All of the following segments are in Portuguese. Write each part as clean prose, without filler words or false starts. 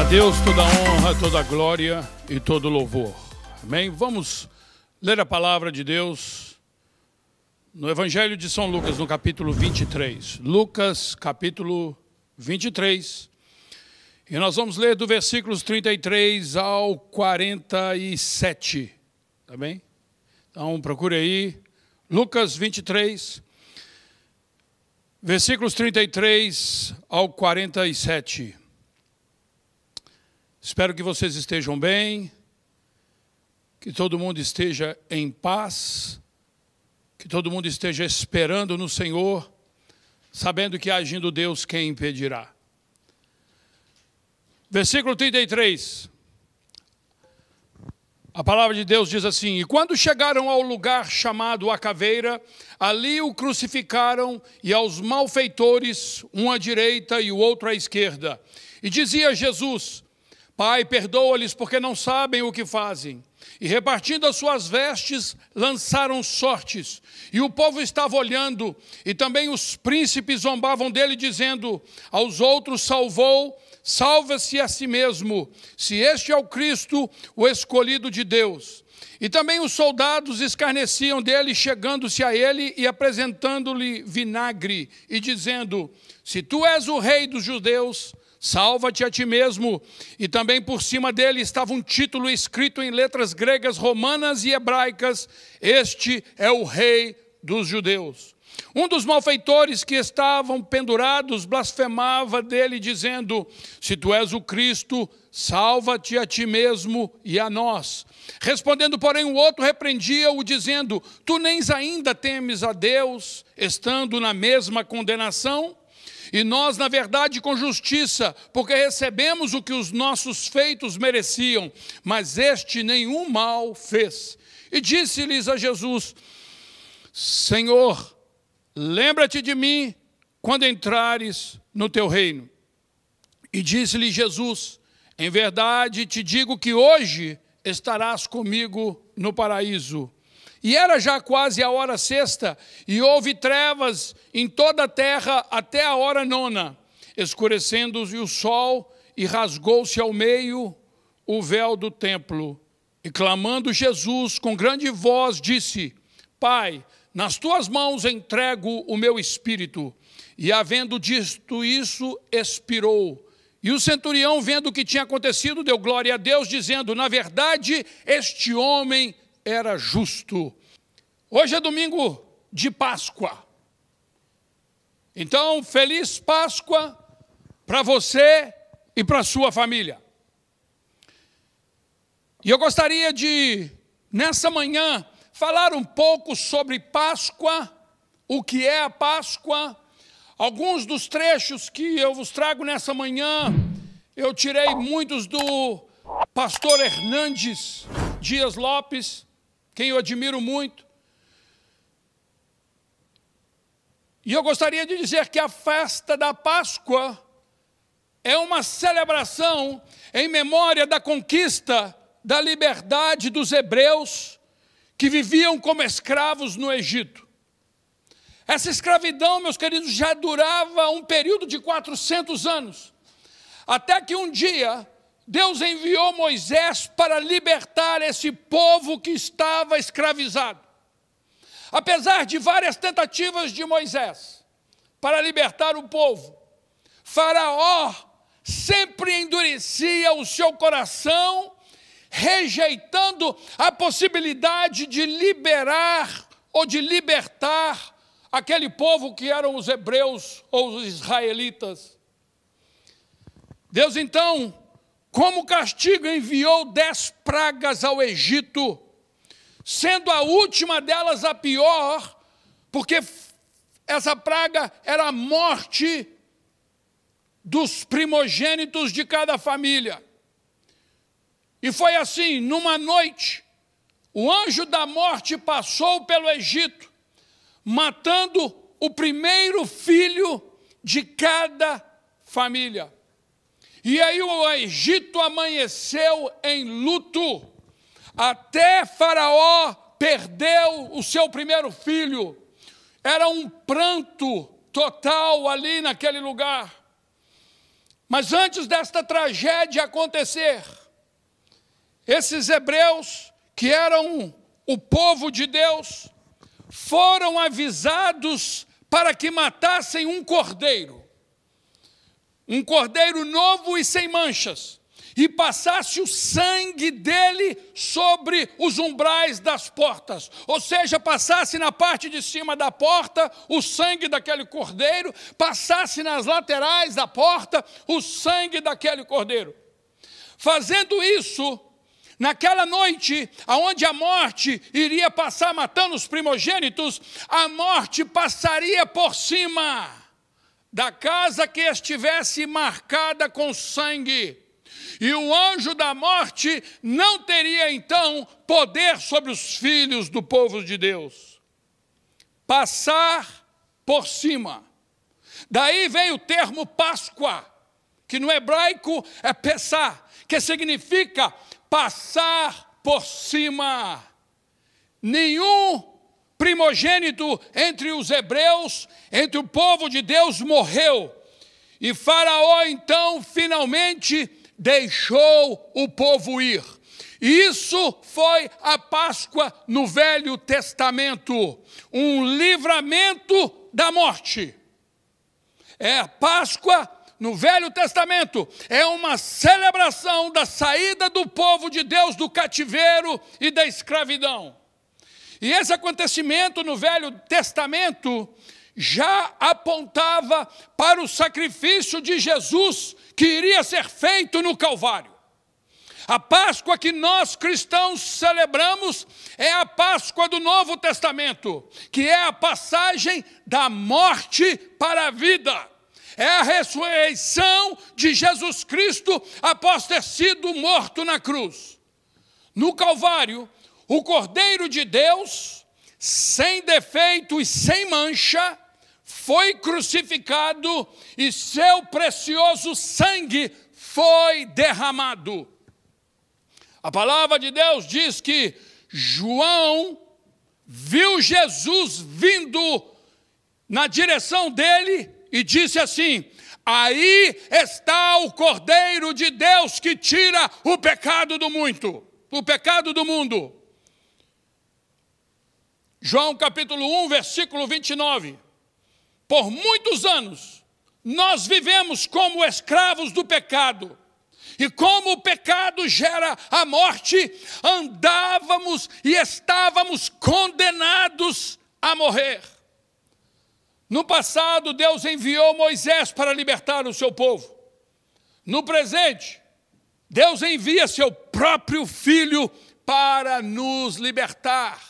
Deus toda honra, toda glória e todo louvor. Amém? Vamos ler a palavra de Deus no Evangelho de São Lucas, no capítulo 23. Lucas, capítulo 23. E nós vamos ler do versículos 33 ao 47. Tá bem? Então procure aí. Lucas 23, versículos 33 ao 47. Espero que vocês estejam bem, que todo mundo esteja em paz, que todo mundo esteja esperando no Senhor, sabendo que agindo Deus, quem impedirá. Versículo 33. A palavra de Deus diz assim: E quando chegaram ao lugar chamado a Caveira, ali o crucificaram, e aos malfeitores, um à direita e o outro à esquerda. E dizia Jesus: Pai, perdoa-lhes, porque não sabem o que fazem. E repartindo as suas vestes, lançaram sortes. E o povo estava olhando, e também os príncipes zombavam dele, dizendo: aos outros salvou, salva-se a si mesmo, se este é o Cristo, o escolhido de Deus. E também os soldados escarneciam dele, chegando-se a ele e apresentando-lhe vinagre, e dizendo: se tu és o rei dos judeus, salva-te a ti mesmo. E também por cima dele estava um título escrito em letras gregas, romanas e hebraicas: este é o rei dos judeus. Um dos malfeitores que estavam pendurados blasfemava dele, dizendo: se tu és o Cristo, salva-te a ti mesmo e a nós. Respondendo, porém, o outro repreendia-o, dizendo: tu nem ainda temes a Deus, estando na mesma condenação? E nós, na verdade, com justiça, porque recebemos o que os nossos feitos mereciam, mas este nenhum mal fez. E disse-lhes a Jesus: Senhor, lembra-te de mim quando entrares no teu reino. E disse-lhe Jesus: em verdade te digo que hoje estarás comigo no paraíso. E era já quase a hora sexta, e houve trevas em toda a terra até a hora nona, escurecendo-se o sol, e rasgou-se ao meio o véu do templo. E clamando Jesus com grande voz, disse: Pai, nas tuas mãos entrego o meu espírito. E havendo dito isso, expirou. E o centurião, vendo o que tinha acontecido, deu glória a Deus, dizendo: na verdade, este homem era justo. Hoje é domingo de Páscoa. Então, feliz Páscoa para você e para a sua família. E eu gostaria de, nessa manhã, falar um pouco sobre Páscoa, o que é a Páscoa. Alguns dos trechos que eu vos trago nessa manhã, eu tirei muitos do pastor Hernandes Dias Lopes, quem eu admiro muito. E eu gostaria de dizer que a festa da Páscoa é uma celebração em memória da conquista da liberdade dos hebreus que viviam como escravos no Egito. Essa escravidão, meus queridos, já durava um período de 400 anos, até que um dia Deus enviou Moisés para libertar esse povo que estava escravizado. Apesar de várias tentativas de Moisés para libertar o povo, Faraó sempre endurecia o seu coração, rejeitando a possibilidade de liberar ou de libertar aquele povo que eram os hebreus ou os israelitas. Deus, então, como castigo, enviou 10 pragas ao Egito, sendo a última delas a pior, porque essa praga era a morte dos primogênitos de cada família. E foi assim, numa noite, o anjo da morte passou pelo Egito, matando o primeiro filho de cada família. E aí o Egito amanheceu em luto, até Faraó perdeu o seu primeiro filho. Era um pranto total ali naquele lugar. Mas antes desta tragédia acontecer, esses hebreus, que eram o povo de Deus, foram avisados para que matassem um cordeiro novo e sem manchas, e passasse o sangue dele sobre os umbrais das portas, ou seja, passasse na parte de cima da porta o sangue daquele cordeiro, passasse nas laterais da porta o sangue daquele cordeiro. Fazendo isso, naquela noite, onde a morte iria passar matando os primogênitos, a morte passaria por cima da casa que estivesse marcada com sangue. E o anjo da morte não teria, então, poder sobre os filhos do povo de Deus. Passar por cima. Daí vem o termo Páscoa, que no hebraico é Pessah, que significa passar por cima. Nenhum primogênito entre os hebreus, entre o povo de Deus, morreu. E Faraó, então, finalmente deixou o povo ir. Isso foi a Páscoa no Velho Testamento, um livramento da morte. É a Páscoa no Velho Testamento, é uma celebração da saída do povo de Deus do cativeiro e da escravidão. E esse acontecimento no Velho Testamento já apontava para o sacrifício de Jesus que iria ser feito no Calvário. A Páscoa que nós cristãos celebramos é a Páscoa do Novo Testamento, que é a passagem da morte para a vida. É a ressurreição de Jesus Cristo após ter sido morto na cruz. No Calvário, o Cordeiro de Deus, sem defeito e sem mancha, foi crucificado e seu precioso sangue foi derramado. A palavra de Deus diz que João viu Jesus vindo na direção dele e disse assim: aí está o Cordeiro de Deus que tira o pecado do mundo. João capítulo 1, versículo 29. Por muitos anos, nós vivemos como escravos do pecado. E como o pecado gera a morte, andávamos e estávamos condenados a morrer. No passado, Deus enviou Moisés para libertar o seu povo. No presente, Deus envia seu próprio Filho para nos libertar.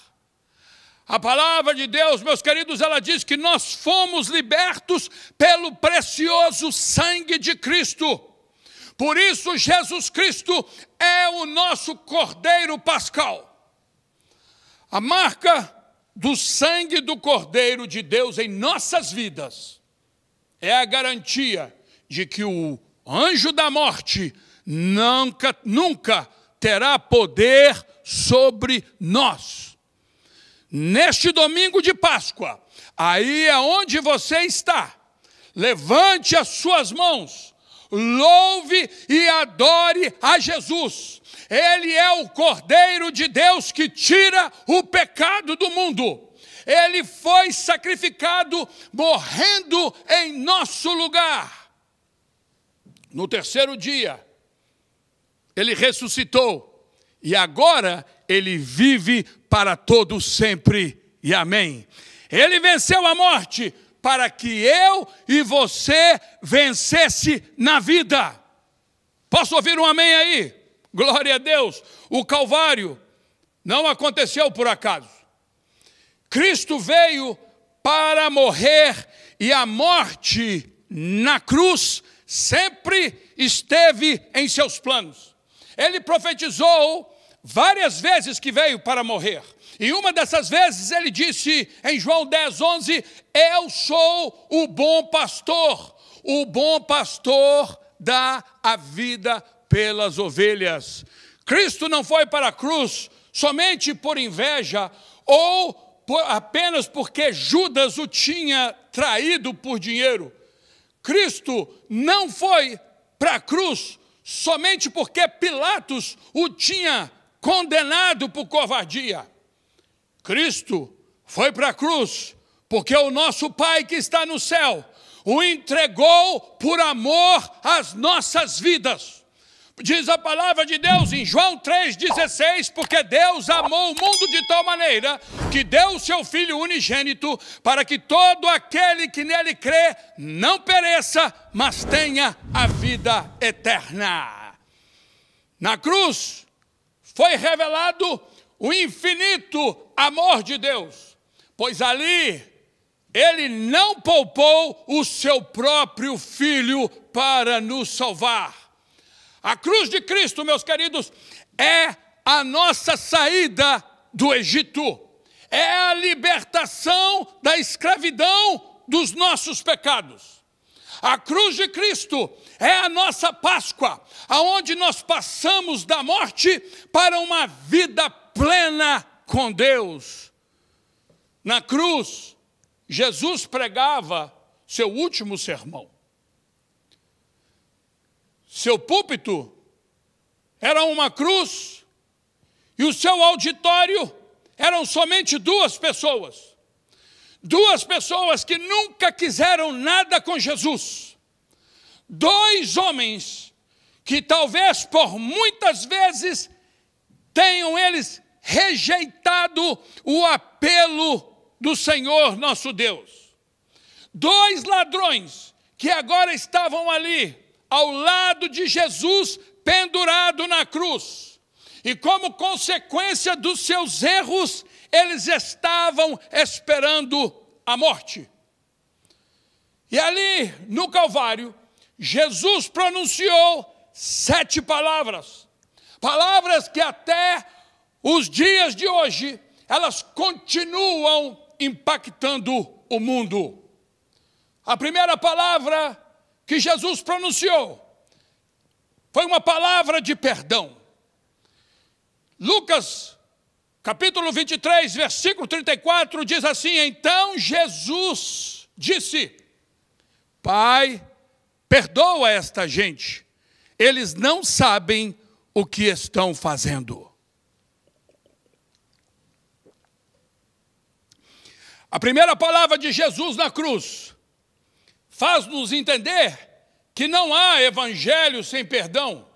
A palavra de Deus, meus queridos, ela diz que nós fomos libertos pelo precioso sangue de Cristo. Por isso, Jesus Cristo é o nosso Cordeiro Pascal. A marca do sangue do Cordeiro de Deus em nossas vidas é a garantia de que o anjo da morte nunca terá poder sobre nós. Neste domingo de Páscoa, aí é onde você está, levante as suas mãos, louve e adore a Jesus. Ele é o Cordeiro de Deus que tira o pecado do mundo. Ele foi sacrificado morrendo em nosso lugar. No terceiro dia, ele ressuscitou e agora ele vive para todo sempre. E amém. Ele venceu a morte para que eu e você vencesse na vida. Posso ouvir um amém aí? Glória a Deus. O Calvário não aconteceu por acaso. Cristo veio para morrer e a morte na cruz sempre esteve em seus planos. Ele profetizou várias vezes que veio para morrer. E uma dessas vezes ele disse em João 10, 11, eu sou o bom pastor dá a vida pelas ovelhas. Cristo não foi para a cruz somente por inveja ou apenas porque Judas o tinha traído por dinheiro. Cristo não foi para a cruz somente porque Pilatos o tinha condenado por covardia. Cristo foi para a cruz porque o nosso Pai que está no céu o entregou por amor às nossas vidas. Diz a palavra de Deus em João 3,16, porque Deus amou o mundo de tal maneira que deu o seu Filho unigênito para que todo aquele que nele crê não pereça, mas tenha a vida eterna. Na cruz foi revelado o infinito amor de Deus, pois ali Ele não poupou o seu próprio Filho para nos salvar. A cruz de Cristo, meus queridos, é a nossa saída do Egito. É a libertação da escravidão dos nossos pecados. A cruz de Cristo é a nossa Páscoa, aonde nós passamos da morte para uma vida plena com Deus. Na cruz, Jesus pregava seu último sermão. Seu púlpito era uma cruz e o seu auditório eram somente duas pessoas. Duas pessoas que nunca quiseram nada com Jesus. Dois homens que talvez por muitas vezes tenham eles rejeitado o apelo do Senhor nosso Deus. Dois ladrões que agora estavam ali ao lado de Jesus, pendurado na cruz. E como consequência dos seus erros, eles estavam esperando a morte. E ali, no Calvário, Jesus pronunciou 7 palavras. Palavras que até os dias de hoje, elas continuam impactando o mundo. A primeira palavra que Jesus pronunciou foi uma palavra de perdão. Lucas, capítulo 23, versículo 34, diz assim: então Jesus disse: Pai, perdoa esta gente, eles não sabem o que estão fazendo. A primeira palavra de Jesus na cruz faz-nos entender que não há evangelho sem perdão,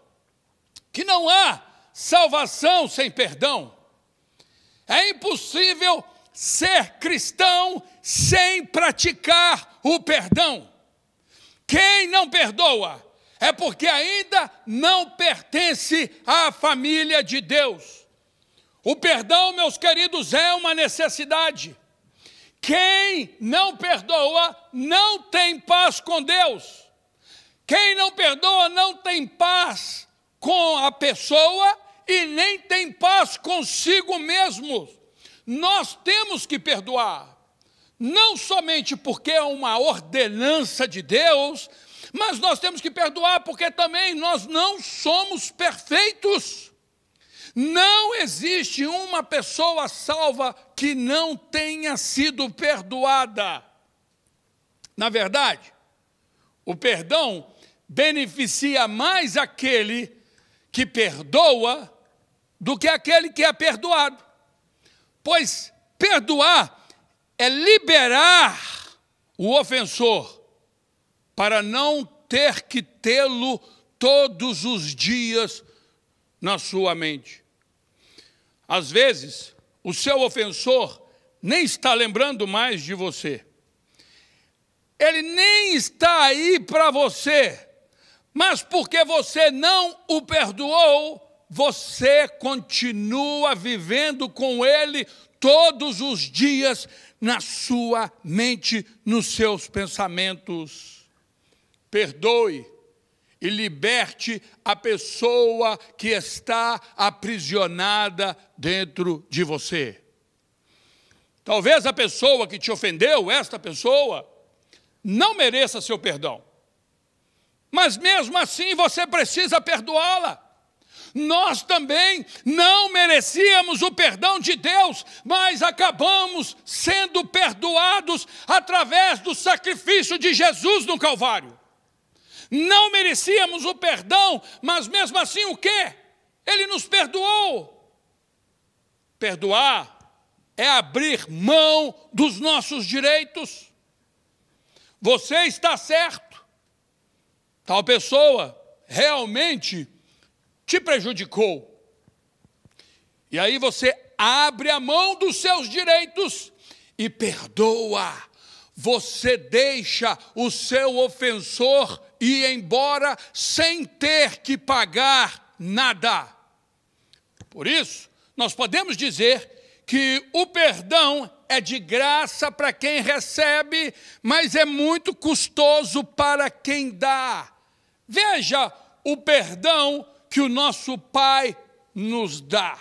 que não há salvação sem perdão. É impossível ser cristão sem praticar o perdão. Quem não perdoa é porque ainda não pertence à família de Deus. O perdão, meus queridos, é uma necessidade. Quem não perdoa não tem paz com Deus. Quem não perdoa não tem paz com a pessoa e nem tem paz consigo mesmo. Nós temos que perdoar, não somente porque é uma ordenança de Deus, mas nós temos que perdoar porque também nós não somos perfeitos. Não existe uma pessoa salva que não tenha sido perdoada. Na verdade, o perdão beneficia mais aquele que perdoa do que aquele que é perdoado. Pois perdoar é liberar o ofensor para não ter que tê-lo todos os dias na sua mente. Às vezes, o seu ofensor nem está lembrando mais de você. Ele nem está aí para você, mas porque você não o perdoou, você continua vivendo com ele todos os dias na sua mente, nos seus pensamentos. Perdoe e liberte a pessoa que está aprisionada dentro de você. Talvez a pessoa que te ofendeu, esta pessoa, não mereça seu perdão. Mas mesmo assim você precisa perdoá-la. Nós também não merecíamos o perdão de Deus, mas acabamos sendo perdoados através do sacrifício de Jesus no Calvário. não merecíamos o perdão, mas mesmo assim o quê? Ele nos perdoou. Perdoar é abrir mão dos nossos direitos. Você está certo. Tal pessoa realmente te prejudicou. E aí você abre a mão dos seus direitos e perdoa. Você deixa o seu ofensor ir embora sem ter que pagar nada. Por isso, nós podemos dizer que o perdão é de graça para quem recebe, mas é muito custoso para quem dá. Veja o perdão que o nosso Pai nos dá.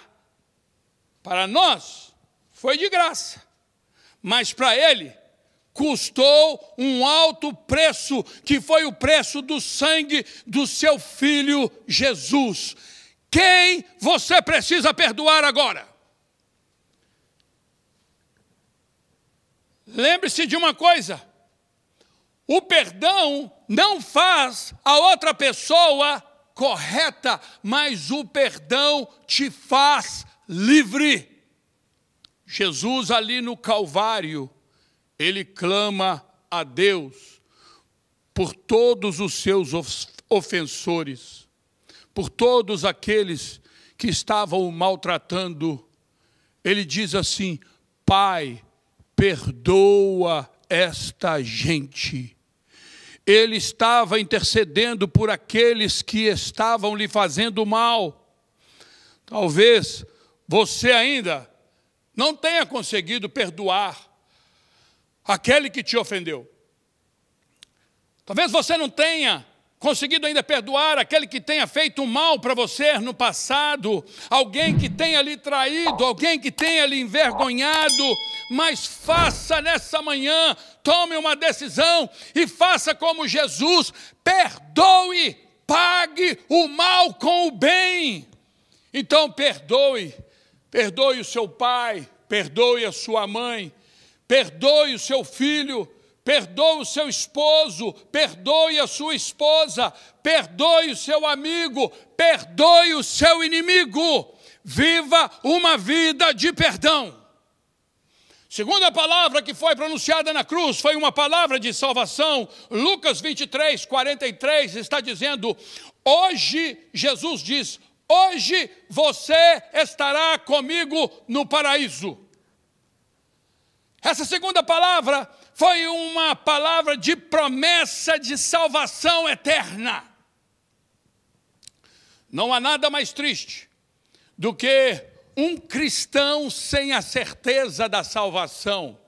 Para nós, foi de graça, mas para Ele, custou um alto preço, que foi o preço do sangue do seu Filho Jesus. Quem você precisa perdoar agora? Lembre-se de uma coisa, o perdão não faz a outra pessoa correta, mas o perdão te faz livre. Jesus ali no Calvário, ele clama a Deus por todos os seus ofensores, por todos aqueles que estavam o maltratando. Ele diz assim: Pai, perdoa esta gente. Ele estava intercedendo por aqueles que estavam lhe fazendo mal. Talvez você ainda não tenha conseguido perdoar aquele que te ofendeu. Talvez você não tenha conseguido ainda perdoar aquele que tenha feito mal para você no passado, alguém que tenha lhe traído, alguém que tenha lhe envergonhado, mas faça nessa manhã, tome uma decisão e faça como Jesus, perdoe, pague o mal com o bem. Então perdoe o seu pai, perdoe a sua mãe, perdoe o seu filho, perdoe o seu esposo, perdoe a sua esposa, perdoe o seu amigo, perdoe o seu inimigo. Viva uma vida de perdão. Segunda palavra que foi pronunciada na cruz foi uma palavra de salvação. Lucas 23, 43 está dizendo: hoje, Jesus diz, hoje você estará comigo no paraíso. Essa segunda palavra foi uma palavra de promessa de salvação eterna. Não há nada mais triste do que um cristão sem a certeza da salvação.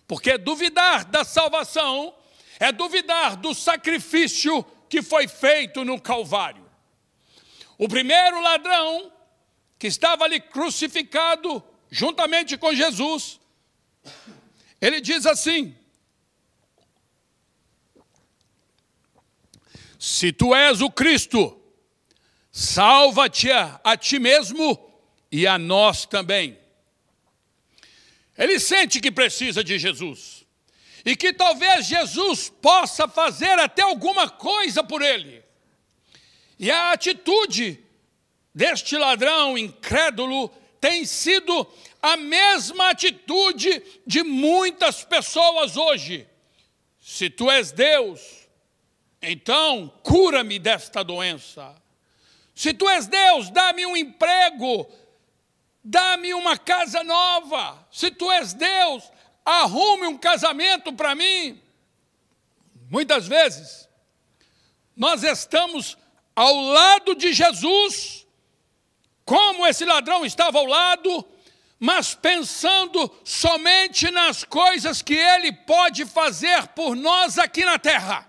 Porque duvidar da salvação é duvidar do sacrifício que foi feito no Calvário. O primeiro ladrão que estava ali crucificado juntamente com Jesus, ele diz assim: se tu és o Cristo, salva-te a ti mesmo e a nós também. Ele sente que precisa de Jesus e que talvez Jesus possa fazer até alguma coisa por ele. E a atitude deste ladrão incrédulo tem sido a mesma atitude de muitas pessoas hoje. Se tu és Deus, então cura-me desta doença. Se tu és Deus, dá-me um emprego, dá-me uma casa nova. Se tu és Deus, arrume um casamento para mim. Muitas vezes, nós estamos ao lado de Jesus, como esse ladrão estava ao lado, mas pensando somente nas coisas que ele pode fazer por nós aqui na terra.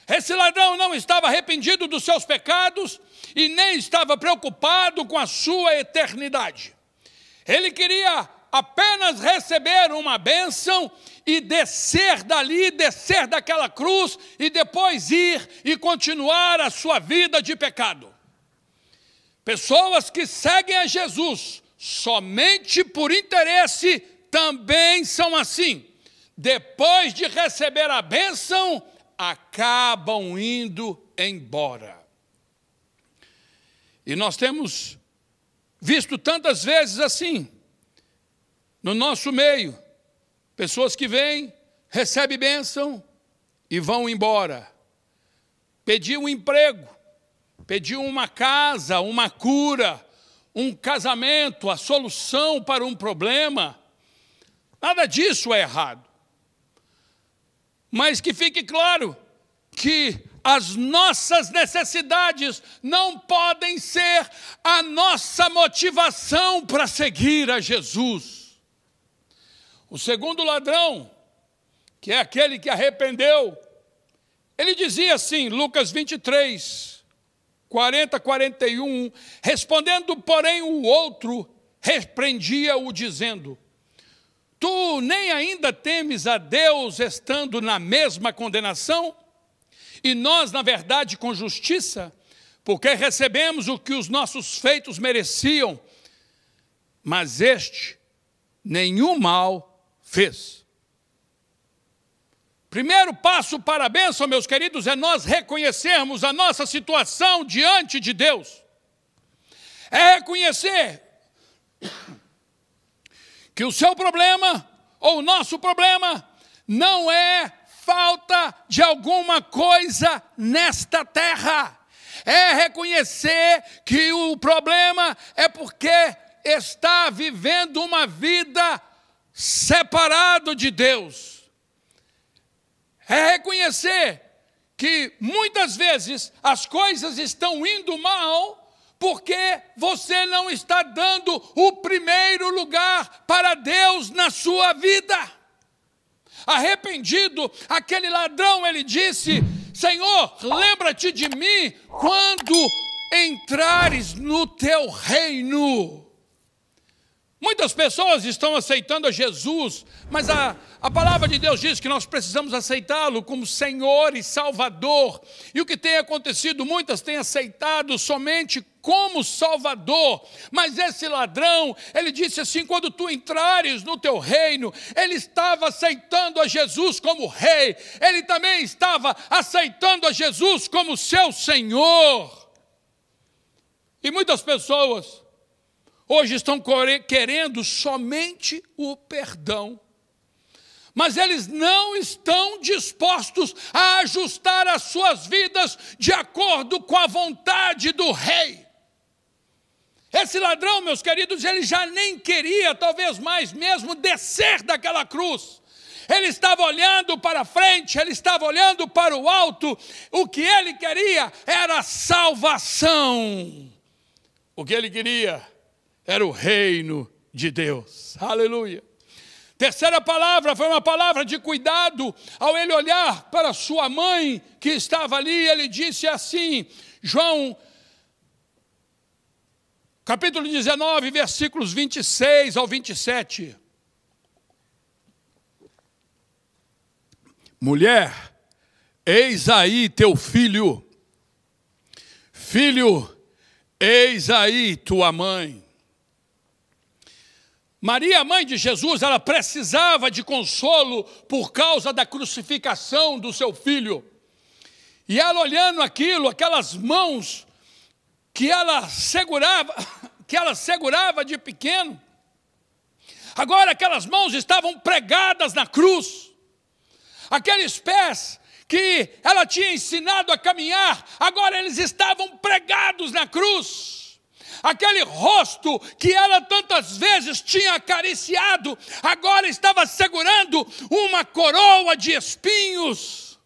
Esse ladrão não estava arrependido dos seus pecados e nem estava preocupado com a sua eternidade. Ele queria apenas receber uma bênção e descer dali, descer daquela cruz e depois ir e continuar a sua vida de pecado. Pessoas que seguem a Jesus somente por interesse também são assim. Depois de receber a bênção, acabam indo embora. E nós temos visto tantas vezes assim, no nosso meio, pessoas que vêm, recebem bênção e vão embora. Pediu um emprego, pediu uma casa, uma cura, um casamento, a solução para um problema. Nada disso é errado. Mas que fique claro que as nossas necessidades não podem ser a nossa motivação para seguir a Jesus. O segundo ladrão, que é aquele que arrependeu, ele dizia assim, Lucas 23, 40, 41, respondendo, porém, o outro repreendia-o, dizendo, tu nem ainda temes a Deus estando na mesma condenação? E nós, na verdade, com justiça, porque recebemos o que os nossos feitos mereciam, mas este nenhum mal fez. Primeiro passo para a bênção, meus queridos, é nós reconhecermos a nossa situação diante de Deus. É reconhecer que o seu problema, ou o nosso problema, não é falta de alguma coisa nesta terra. É reconhecer que o problema é porque está vivendo uma vida separado de Deus. É reconhecer que muitas vezes as coisas estão indo mal porque você não está dando o primeiro lugar para Deus na sua vida. Arrependido, aquele ladrão, ele disse, Senhor, lembra-te de mim quando entrares no teu reino. Muitas pessoas estão aceitando a Jesus, mas a palavra de Deus diz que nós precisamos aceitá-lo como Senhor e Salvador. E o que tem acontecido, muitas têm aceitado somente como Salvador. Mas esse ladrão, ele disse assim, quando tu entrares no teu reino, ele estava aceitando a Jesus como rei. Ele também estava aceitando a Jesus como seu Senhor. E muitas pessoas hoje estão querendo somente o perdão. Mas eles não estão dispostos a ajustar as suas vidas de acordo com a vontade do rei. Esse ladrão, meus queridos, ele já nem queria, talvez mais mesmo, descer daquela cruz. Ele estava olhando para frente, ele estava olhando para o alto. O que ele queria era salvação. O que ele queria era o reino de Deus. Aleluia. Terceira palavra foi uma palavra de cuidado. Ao ele olhar para sua mãe que estava ali, ele disse assim, João, capítulo 19, versículos 26 ao 27. Mulher, eis aí teu filho. Filho, eis aí tua mãe. Maria, mãe de Jesus, ela precisava de consolo por causa da crucificação do seu filho. E ela olhando aquilo, aquelas mãos que ela segurava de pequeno, agora aquelas mãos estavam pregadas na cruz. Aqueles pés que ela tinha ensinado a caminhar, agora eles estavam pregados na cruz. Aquele rosto que ela tantas vezes tinha acariciado, agora estava segurando uma coroa de espinhos.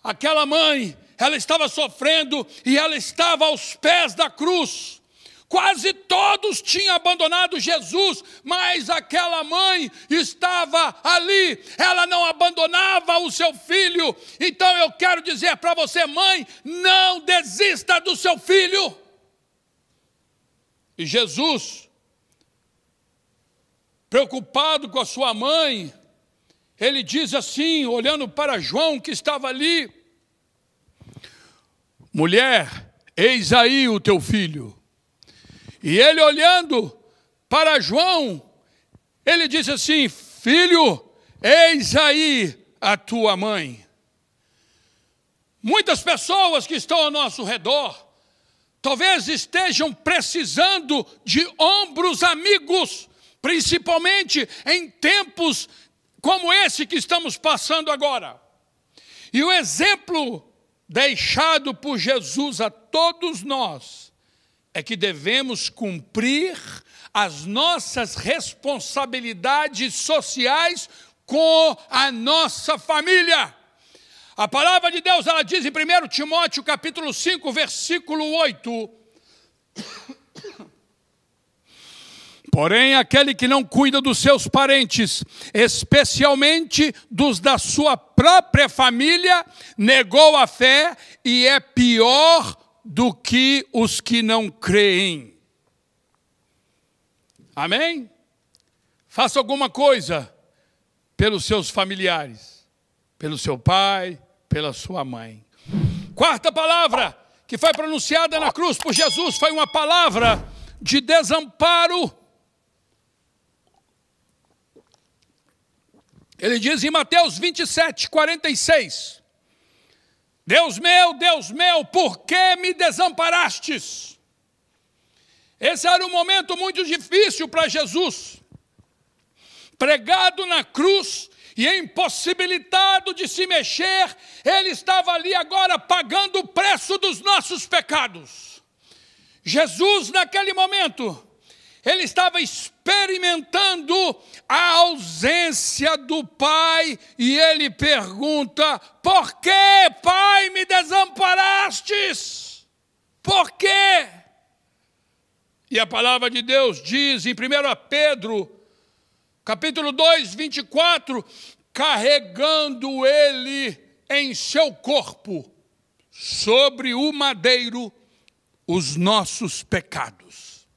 Aquela mãe, ela estava sofrendo e ela estava aos pés da cruz. Quase todos tinham abandonado Jesus, mas aquela mãe estava ali, ela não abandonava o seu filho. Então eu quero dizer para você, mãe, não desista do seu filho. E Jesus, preocupado com a sua mãe, ele diz assim, olhando para João que estava ali, mulher, eis aí o teu filho. E ele olhando para João, ele disse assim, filho, eis aí a tua mãe. Muitas pessoas que estão ao nosso redor talvez estejam precisando de ombros amigos, principalmente em tempos como esse que estamos passando agora. E o exemplo deixado por Jesus a todos nós é que devemos cumprir as nossas responsabilidades sociais com a nossa família. A palavra de Deus, ela diz em 1 Timóteo capítulo 5, versículo 8. Porém, aquele que não cuida dos seus parentes, especialmente dos da sua própria família, negou a fé e é pior do que os que não creem. Amém? Faça alguma coisa pelos seus familiares, pelo seu pai, pela sua mãe. Quarta palavra que foi pronunciada na cruz por Jesus foi uma palavra de desamparo. Ele diz em Mateus 27, 46, Deus meu, por que me desamparastes? Esse era um momento muito difícil para Jesus. Pregado na cruz e impossibilitado de se mexer, ele estava ali agora pagando o preço dos nossos pecados. Jesus, naquele momento, ele estava experimentando a ausência do Pai e ele pergunta: por que, Pai, me desamparastes? Por quê? E a palavra de Deus diz em 1 Pedro, capítulo 2, 24, carregando ele em seu corpo, sobre o madeiro, os nossos pecados.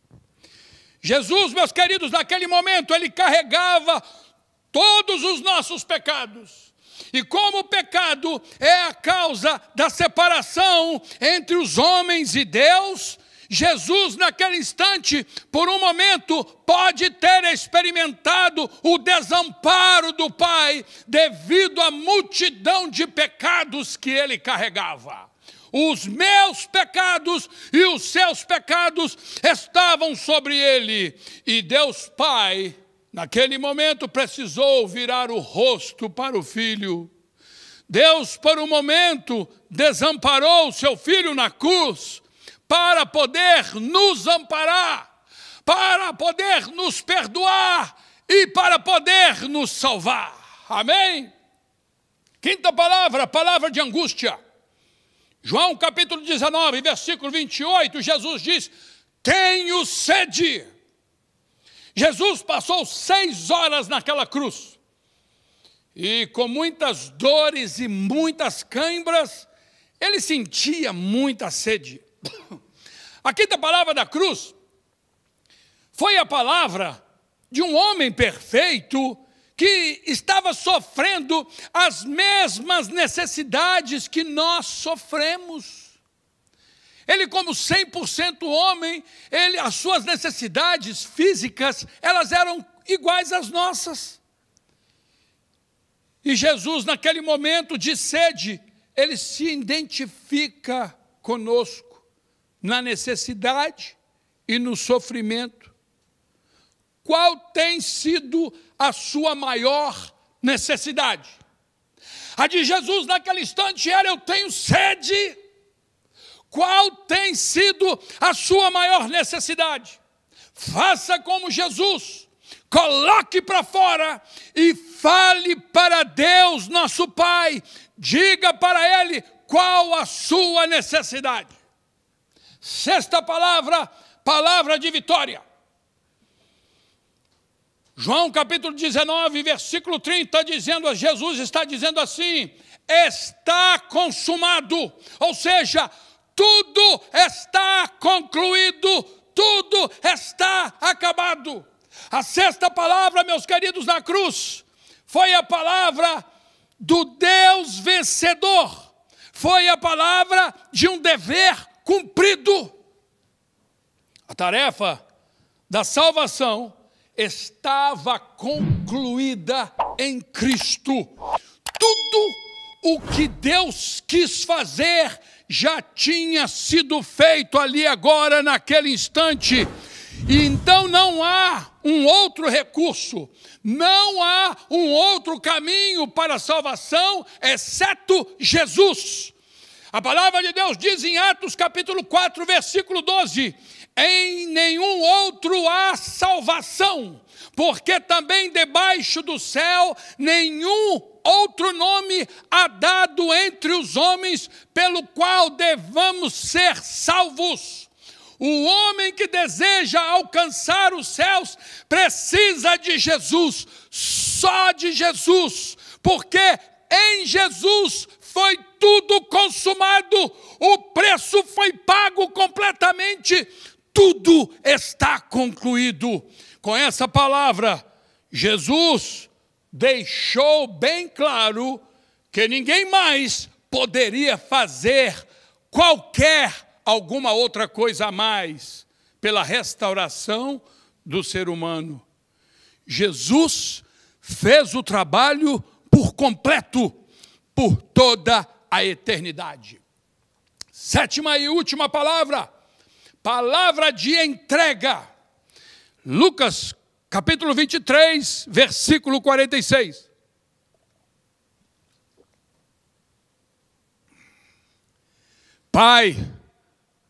Jesus, meus queridos, naquele momento, ele carregava todos os nossos pecados. E como o pecado é a causa da separação entre os homens e Deus, Jesus, naquele instante, por um momento, pode ter experimentado o desamparo do Pai devido à multidão de pecados que ele carregava. Os meus pecados e os seus pecados estavam sobre ele. E Deus Pai, naquele momento, precisou virar o rosto para o Filho. Deus, por um momento, desamparou o seu Filho na cruz, para poder nos amparar, para poder nos perdoar e para poder nos salvar. Amém? Quinta palavra, palavra de angústia. João capítulo 19, versículo 28, Jesus diz: tenho sede. Jesus passou 6 horas naquela cruz. E com muitas dores e muitas câimbras, ele sentia muita sede. A quinta palavra da cruz foi a palavra de um homem perfeito que estava sofrendo as mesmas necessidades que nós sofremos. Ele, como 100% homem, as suas necessidades físicas, elas eram iguais às nossas. E Jesus, naquele momento de sede, ele se identifica conosco na necessidade e no sofrimento. Qual tem sido a sua maior necessidade? A de Jesus naquele instante era: eu tenho sede. Qual tem sido a sua maior necessidade? Faça como Jesus, coloque para fora e fale para Deus, nosso Pai. Diga para Ele qual a sua necessidade. Sexta palavra, palavra de vitória. João capítulo 19, versículo 30, Jesus está dizendo assim: está consumado, ou seja, tudo está concluído, tudo está acabado. A sexta palavra, meus queridos, na cruz, foi a palavra do Deus vencedor, foi a palavra de um dever cumprido. A tarefa da salvação estava concluída em Cristo. Tudo o que Deus quis fazer já tinha sido feito ali agora, naquele instante. E então não há um outro recurso, não há um outro caminho para a salvação, exceto Jesus. A palavra de Deus diz em Atos capítulo 4, versículo 12, em nenhum outro há salvação, porque também debaixo do céu nenhum outro nome há dado entre os homens pelo qual devamos ser salvos. O homem que deseja alcançar os céus precisa de Jesus, só de Jesus, porque em Jesus foi tudo consumado, o preço foi pago completamente, tudo está concluído. Com essa palavra, Jesus deixou bem claro que ninguém mais poderia fazer alguma outra coisa a mais pela restauração do ser humano. Jesus fez o trabalho por completo, por toda a eternidade. Sétima e última palavra, palavra de entrega. Lucas capítulo 23, versículo 46. Pai,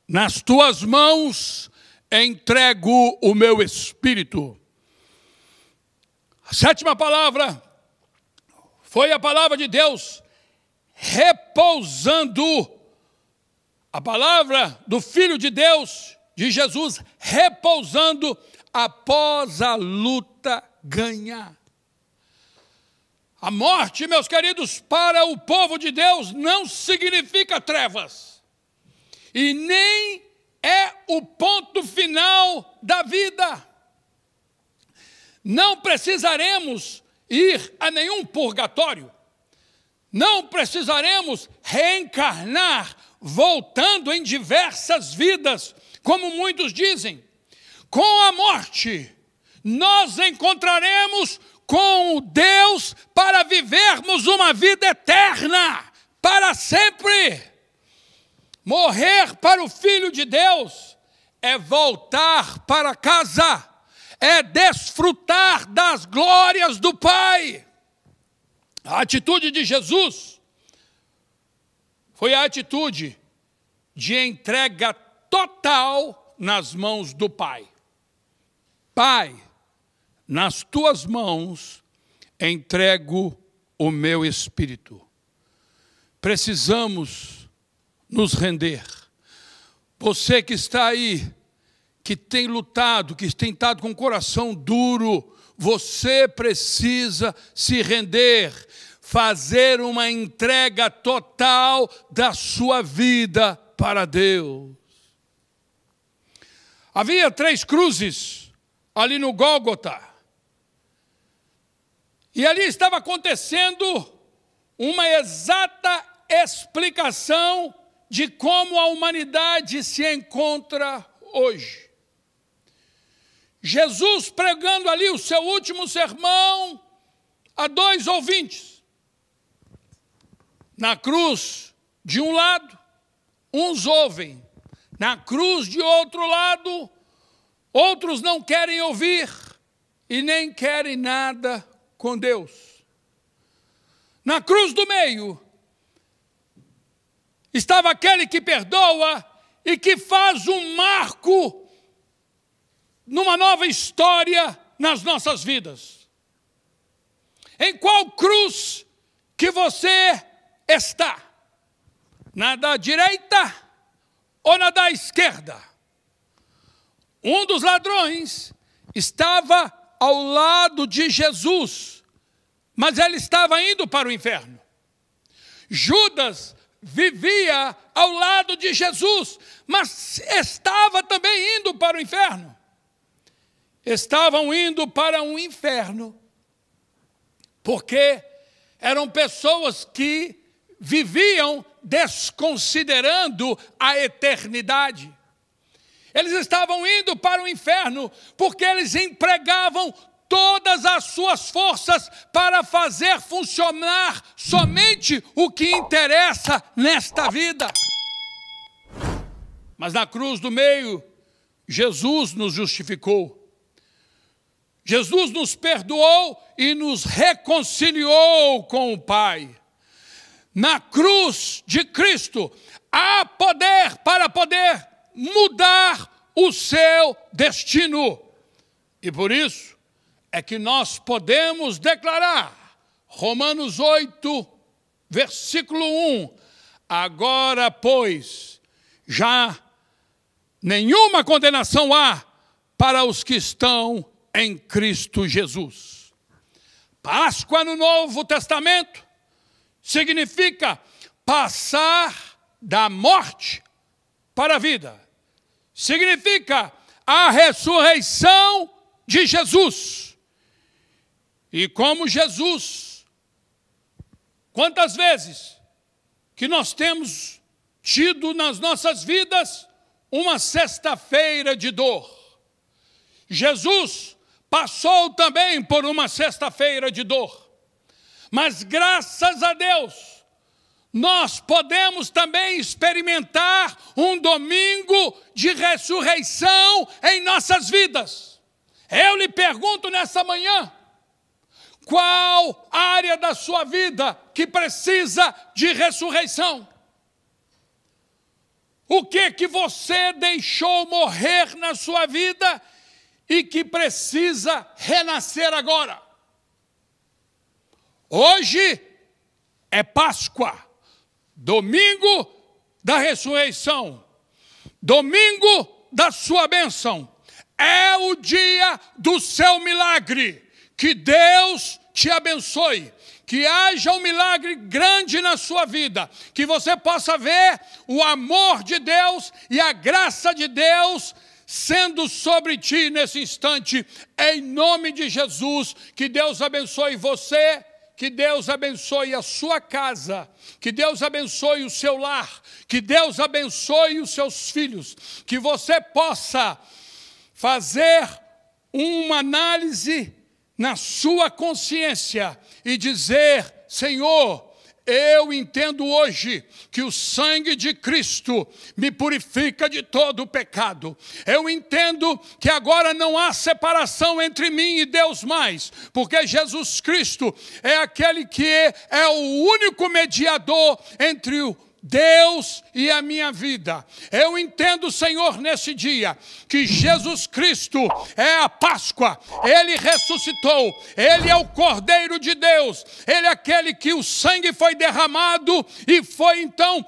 nas tuas mãos entrego o meu espírito. A sétima palavra foi a palavra de Deus repousando, a palavra do Filho de Deus, de Jesus, repousando após a luta ganha. A morte, meus queridos, para o povo de Deus não significa trevas. E nem é o ponto final da vida. Não precisaremos ir a nenhum purgatório. Não precisaremos reencarnar, voltando em diversas vidas, como muitos dizem. Com a morte, nós encontraremos com Deus para vivermos uma vida eterna, para sempre. Morrer para o Filho de Deus é voltar para casa, é desfrutar das glórias do Pai. A atitude de Jesus foi a atitude de entrega total nas mãos do Pai. Pai, nas tuas mãos entrego o meu espírito. Precisamos nos render. Você que está aí, que tem lutado, que tem estado com o coração duro, você precisa se render, fazer uma entrega total da sua vida para Deus. Havia 3 cruzes ali no Gólgota, e ali estava acontecendo uma exata explicação de como a humanidade se encontra hoje. Jesus pregando ali o seu último sermão a 2 ouvintes. Na cruz de um lado, uns ouvem. Na cruz de outro lado, outros não querem ouvir e nem querem nada com Deus. Na cruz do meio, estava aquele que perdoa e que faz um marco numa nova história nas nossas vidas. Em qual cruz que você está? Na da direita ou na da esquerda? Um dos ladrões estava ao lado de Jesus, mas ele estava indo para o inferno. Judas vivia ao lado de Jesus, mas estava também indo para o inferno. Estavam indo para um inferno, porque eram pessoas que viviam desconsiderando a eternidade. Eles estavam indo para o inferno, porque eles empregavam todas as suas forças para fazer funcionar somente o que interessa nesta vida. Mas na cruz do meio, Jesus nos justificou. Jesus nos perdoou e nos reconciliou com o Pai. Na cruz de Cristo, há poder para poder mudar o seu destino. E por isso é que nós podemos declarar, Romanos 8, versículo 1, agora, pois, já nenhuma condenação há para os que estão em Cristo Jesus. Páscoa no Novo Testamento significa passar da morte para a vida. Significa a ressurreição de Jesus. E como Jesus, quantas vezes que nós temos tido nas nossas vidas uma sexta-feira de dor. Jesus passou também por uma sexta-feira de dor. Mas graças a Deus, nós podemos também experimentar um domingo de ressurreição em nossas vidas. Eu lhe pergunto nessa manhã, qual área da sua vida que precisa de ressurreição? O que você deixou morrer na sua vida e que precisa renascer agora? Hoje é Páscoa, domingo da ressurreição, domingo da sua bênção. É o dia do seu milagre. Que Deus te abençoe. Que haja um milagre grande na sua vida. Que você possa ver o amor de Deus e a graça de Deus sendo sobre ti nesse instante. Em nome de Jesus, que Deus abençoe você. Que Deus abençoe a sua casa, que Deus abençoe o seu lar, que Deus abençoe os seus filhos, que você possa fazer uma análise na sua consciência e dizer, Senhor, eu entendo hoje que o sangue de Cristo me purifica de todo o pecado. Eu entendo que agora não há separação entre mim e Deus mais, porque Jesus Cristo é aquele que é o único mediador entre o Deus e a minha vida. Eu entendo, Senhor, nesse dia, que Jesus Cristo é a Páscoa, Ele ressuscitou, Ele é o Cordeiro de Deus, Ele é aquele que o sangue foi derramado e foi então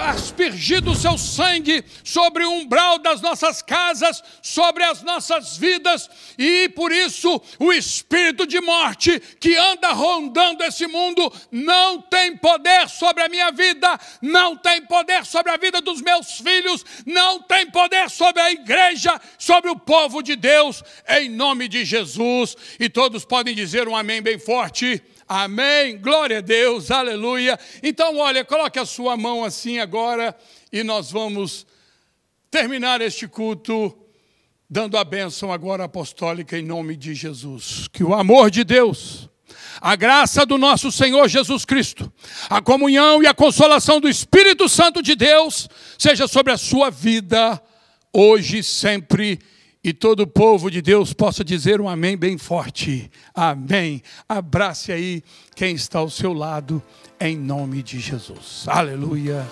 aspergido o seu sangue sobre o umbral das nossas casas, sobre as nossas vidas, e por isso o espírito de morte que anda rondando esse mundo não tem poder sobre a minha vida, não tem poder sobre a vida dos meus filhos, não tem poder sobre a igreja, sobre o povo de Deus, em nome de Jesus. E todos podem dizer um amém bem forte. Amém, glória a Deus, aleluia. Então, olha, coloque a sua mão assim agora e nós vamos terminar este culto dando a bênção agora apostólica em nome de Jesus. Que o amor de Deus, a graça do nosso Senhor Jesus Cristo, a comunhão e a consolação do Espírito Santo de Deus seja sobre a sua vida, hoje e sempre. E todo o povo de Deus possa dizer um amém bem forte. Amém. Abrace aí quem está ao seu lado, em nome de Jesus. Aleluia.